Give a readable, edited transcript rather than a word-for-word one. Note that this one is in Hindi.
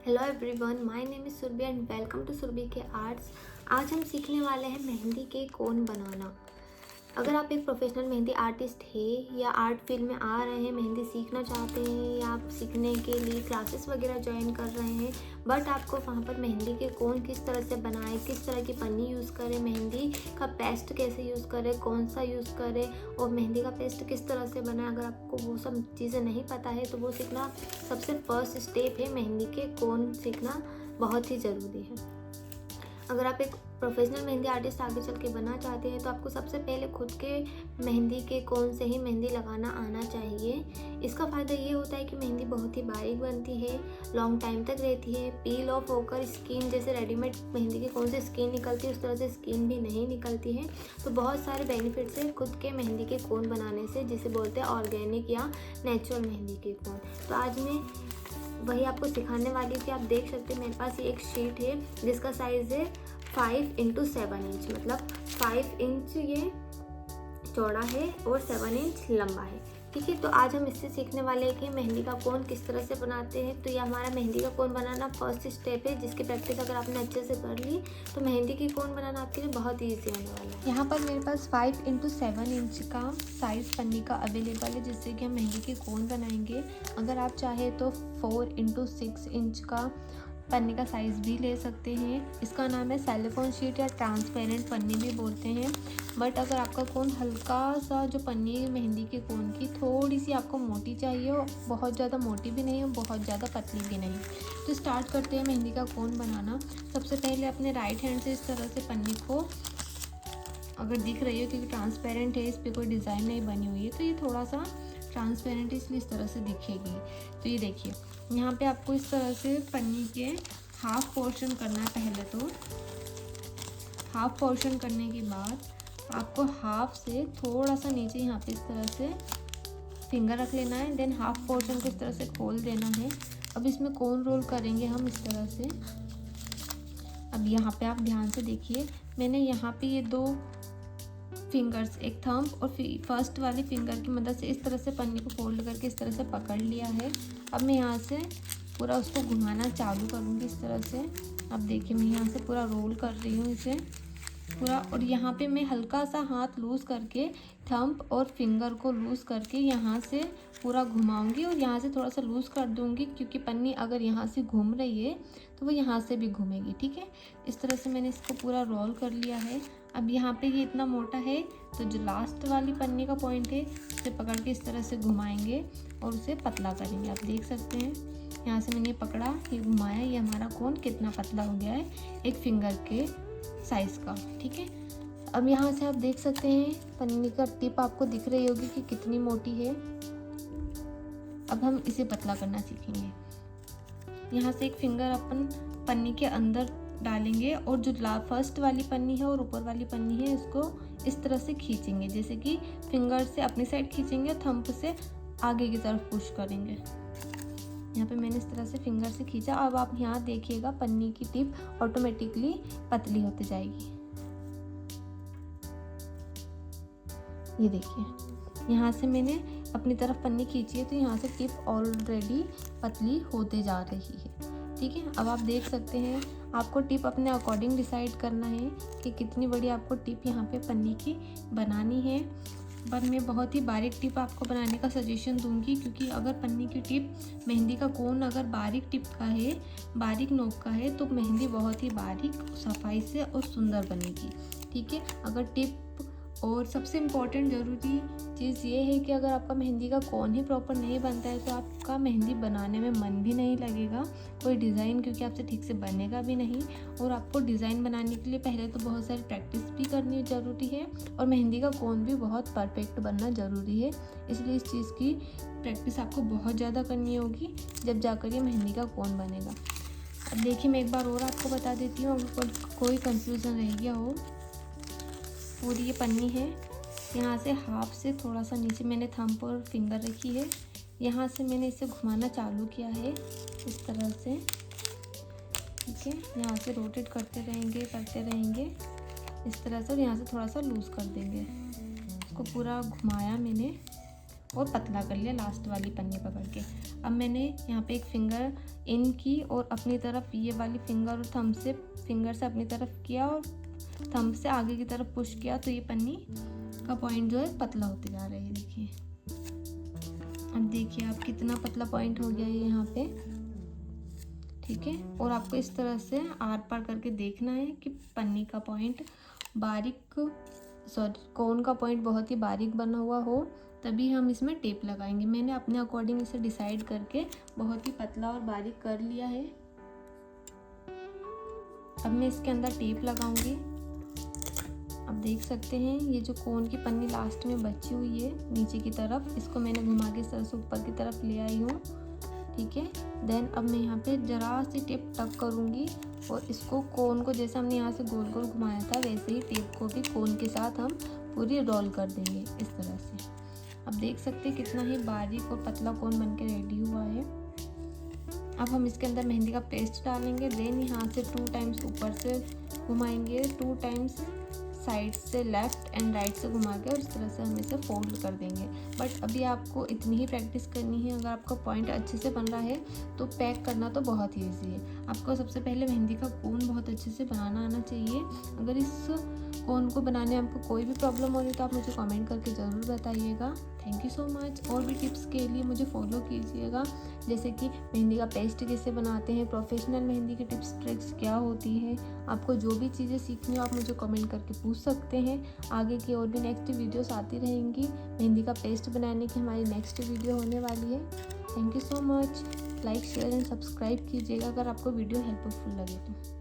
Hello everyone, my name is Surabhi and welcome to Surabhi के आर्ट्स। आज हम सीखने वाले हैं मेहंदी के कोन बनाना। अगर आप एक प्रोफेशनल मेहंदी आर्टिस्ट है या आर्ट फील्ड में आ रहे हैं, मेहंदी सीखना चाहते हैं या आप सीखने के लिए क्लासेस वगैरह ज्वाइन कर रहे हैं, बट आपको वहाँ पर मेहंदी के कोन किस तरह से बनाएं, किस तरह की पन्नी यूज़ करें, मेहंदी का पेस्ट कैसे यूज़ करें, कौन सा यूज़ करें और मेहंदी का पेस्ट किस तरह से बनाएं, अगर आपको वो सब चीज़ें नहीं पता है तो वो सीखना सबसे फर्स्ट स्टेप है। मेहंदी के कोन सीखना बहुत ही ज़रूरी है। अगर आप एक प्रोफेशनल मेहंदी आर्टिस्ट आगे चल के बनना चाहते हैं तो आपको सबसे पहले खुद के मेहंदी के कोन से ही मेहंदी लगाना आना चाहिए। इसका फ़ायदा ये होता है कि मेहंदी बहुत ही बारीक बनती है, लॉन्ग टाइम तक रहती है, पील ऑफ होकर स्किन, जैसे रेडीमेड मेहंदी के कोन से स्किन निकलती है उस तरह से स्किन भी नहीं निकलती है। तो बहुत सारे बेनिफिट्स है खुद के मेहंदी के कोन बनाने से, जिसे बोलते हैं ऑर्गेनिक या नेचुरल मेहंदी के कोन। तो आज मैं वही आपको सिखाने वाली थी। आप देख सकते हैं मेरे पास ये एक शीट है जिसका साइज़ है 5x7 इंच, मतलब 5 इंच ये चौड़ा है और 7 इंच लंबा है। ठीक है, तो आज हम इससे सीखने वाले हैं कि मेहंदी का कोन किस तरह से बनाते हैं। तो ये हमारा मेहंदी का कोन बनाना फर्स्ट स्टेप है, जिसकी प्रैक्टिस अगर आपने अच्छे से कर ली तो मेहंदी की कोन बनाना आपके लिए बहुत ईजी होने वाला है। यहाँ पर मेरे पास 5x7 इंच का साइज़ पन्नी का अवेलेबल है, जिससे कि हम मेहंदी के कोन बनाएंगे। अगर आप चाहे तो 4x6 इंच का पन्नी का साइज़ भी ले सकते हैं। इसका नाम है सिलिकॉन शीट या ट्रांसपेरेंट पन्नी भी बोलते हैं। बट अगर आपका कोन हल्का सा, जो पन्नी है मेहंदी के कोन की, थोड़ी सी आपको मोटी चाहिए हो, बहुत ज़्यादा मोटी भी नहीं और बहुत ज़्यादा पतली भी नहीं। तो स्टार्ट करते हैं मेहंदी का कोन बनाना। सबसे पहले अपने राइट हैंड से इस तरह से पन्नी को, अगर दिख रही हो क्योंकि ट्रांसपेरेंट है, इस पर कोई डिज़ाइन नहीं बनी हुई है तो ये थोड़ा सा ट्रांसपेरेंट इसलिए इस तरह से दिखेगी। तो ये देखिए, यहाँ पे आपको इस तरह से पन्नी के हाफ पोर्शन करना है। पहले तो हाफ पोर्शन करने के बाद आपको हाफ से थोड़ा सा नीचे यहाँ पे इस तरह से फिंगर रख लेना है। देन हाफ पोर्शन को इस तरह से खोल देना है। अब इसमें कोन रोल करेंगे हम इस तरह से। अब यहाँ पे आप ध्यान से देखिए, मैंने यहाँ पे ये दो फिंगर्स, एक थंब और फर्स्ट वाली फिंगर की मदद से इस तरह से पन्नी को फोल्ड करके इस तरह से पकड़ लिया है। अब मैं यहाँ से पूरा उसको घुमाना चालू करूँगी इस तरह से। अब देखिए, मैं यहाँ से पूरा रोल कर रही हूँ इसे पूरा, और यहाँ पे मैं हल्का सा हाथ लूज़ करके थंब और फिंगर को लूज़ करके यहाँ से पूरा घुमाऊंगी और यहाँ से थोड़ा सा लूज़ कर दूँगी, क्योंकि पन्नी अगर यहाँ से घूम रही है तो वो यहाँ से भी घूमेगी। ठीक है, इस तरह से मैंने इसको पूरा रोल कर लिया है। अब यहाँ पे ये इतना मोटा है तो जो लास्ट वाली पन्नी का पॉइंट है उसे पकड़ के इस तरह से घुमाएंगे और उसे पतला करेंगे। आप देख सकते हैं, यहाँ से मैंने पकड़ा, ये घुमाया, ये हमारा कोन कितना पतला हो गया है, एक फिंगर के साइज़ का। ठीक है, अब यहाँ से आप देख सकते हैं पन्नी का टिप आपको दिख रही होगी कि कितनी मोटी है। अब हम इसे पतला करना सीखेंगे। यहाँ से एक फिंगर अपन पन्नी के अंदर डालेंगे और जो फर्स्ट वाली पन्नी है और ऊपर वाली पन्नी है, इसको इस तरह से खींचेंगे, जैसे कि फिंगर से अपनी साइड खींचेंगे, थंब से आगे की तरफ पुश करेंगे। यहाँ पे मैंने इस तरह से फिंगर से खींचा। अब आप यहाँ देखिएगा, पन्नी की टिप ऑटोमेटिकली पतली होती जाएगी। ये देखिए, यहाँ से मैंने अपनी तरफ पन्नी खींची है तो यहाँ से टिप ऑलरेडी पतली होते जा रही है। ठीक है, अब आप देख सकते हैं, आपको टिप अपने अकॉर्डिंग डिसाइड करना है कि कितनी बड़ी आपको टिप यहाँ पे पन्नी की बनानी है। पर मैं बहुत ही बारीक टिप आपको बनाने का सजेशन दूंगी, क्योंकि अगर पन्नी की टिप, मेहंदी का कोन अगर बारीक टिप का है, बारीक नोक का है, तो मेहंदी बहुत ही बारीक, सफाई से और सुंदर बनेगी। ठीक है, अगर टिप, और सबसे इम्पॉर्टेंट ज़रूरी चीज़ ये है कि अगर आपका मेहंदी का कोन ही प्रॉपर नहीं बनता है तो आपका मेहंदी बनाने में मन भी नहीं लगेगा, कोई डिज़ाइन क्योंकि आपसे ठीक से बनेगा भी नहीं। और आपको डिज़ाइन बनाने के लिए पहले तो बहुत सारी प्रैक्टिस भी करनी ज़रूरी है और मेहंदी का कोन भी बहुत परफेक्ट बनना ज़रूरी है। इसलिए इस चीज़ की प्रैक्टिस आपको बहुत ज़्यादा करनी होगी, जब जाकर ये मेहंदी का कोन बनेगा। अब देखिए, मैं एक बार और आपको बता देती हूँ, अगर कोई कन्फ्यूज़न रह गया हो। पूरी ये पन्नी है, यहाँ से हाफ से थोड़ा सा नीचे मैंने थंब और फिंगर रखी है, यहाँ से मैंने इसे घुमाना चालू किया है इस तरह से। ठीक है, यहाँ से रोटेट करते रहेंगे इस तरह से, और यहाँ से थोड़ा सा लूज़ कर देंगे। इसको पूरा घुमाया मैंने और पतला कर लिया लास्ट वाली पन्नी पकड़ के। अब मैंने यहाँ पे एक फिंगर इन की और अपनी तरफ ये वाली फिंगर और फिंगर से अपनी तरफ किया और थंब से आगे की तरफ पुश किया, तो ये पन्नी का पॉइंट जो है पतला होते जा रहा है। देखिए, अब देखिए आप कितना पतला पॉइंट हो गया है यहाँ पे। ठीक है, और आपको इस तरह से आर पार करके देखना है कि पन्नी का पॉइंट कोन का पॉइंट बहुत ही बारीक बना हुआ हो, तभी हम इसमें टेप लगाएंगे। मैंने अपने अकॉर्डिंग इसे डिसाइड करके बहुत ही पतला और बारीक कर लिया है। अब मैं इसके अंदर टेप लगाऊंगी। अब देख सकते हैं ये जो कोन की पन्नी लास्ट में बची हुई है नीचे की तरफ, इसको मैंने घुमा के इस तरह से ऊपर की तरफ ले आई हूँ। ठीक है, देन अब मैं यहाँ पे जरा सी टेप टक करूँगी और इसको कोन को जैसे हमने यहाँ से गोल गोल घुमाया था वैसे ही टेप को भी कोन के साथ हम पूरी रोल कर देंगे इस तरह से। अब देख सकते हैं कितना ही बारीक और पतला कोन बनके रेडी हुआ है। अब हम इसके अंदर मेहंदी का पेस्ट डालेंगे। देन यहाँ से 2 टाइम्स ऊपर से घुमाएंगे, 2 टाइम्स साइड से लेफ्ट एंड राइट से घुमा के और इस तरह से हम इसे फोल्ड कर देंगे। बट अभी आपको इतनी ही प्रैक्टिस करनी है। अगर आपका पॉइंट अच्छे से बन रहा है तो पैक करना तो बहुत ही ईजी है। आपको सबसे पहले मेहंदी का कोन बहुत अच्छे से बनाना आना चाहिए। अगर इस कोन को बनाने में आपको कोई भी प्रॉब्लम हो रही है तो आप मुझे कमेंट करके ज़रूर बताइएगा। Thank you so much. और भी टिप्स के लिए मुझे फॉलो कीजिएगा, जैसे कि मेहंदी का पेस्ट कैसे बनाते हैं, प्रोफेशनल मेहंदी की टिप्स ट्रिक्स क्या होती है। आपको जो भी चीज़ें सीखनी हो आप मुझे कमेंट करके पूछ सकते हैं। आगे की और भी नेक्स्ट वीडियोस आती रहेंगी। मेहंदी का पेस्ट बनाने की हमारी नेक्स्ट वीडियो होने वाली है। Thank you so much. Like, share and subscribe कीजिएगा अगर आपको वीडियो हेल्पफुल लगे तो।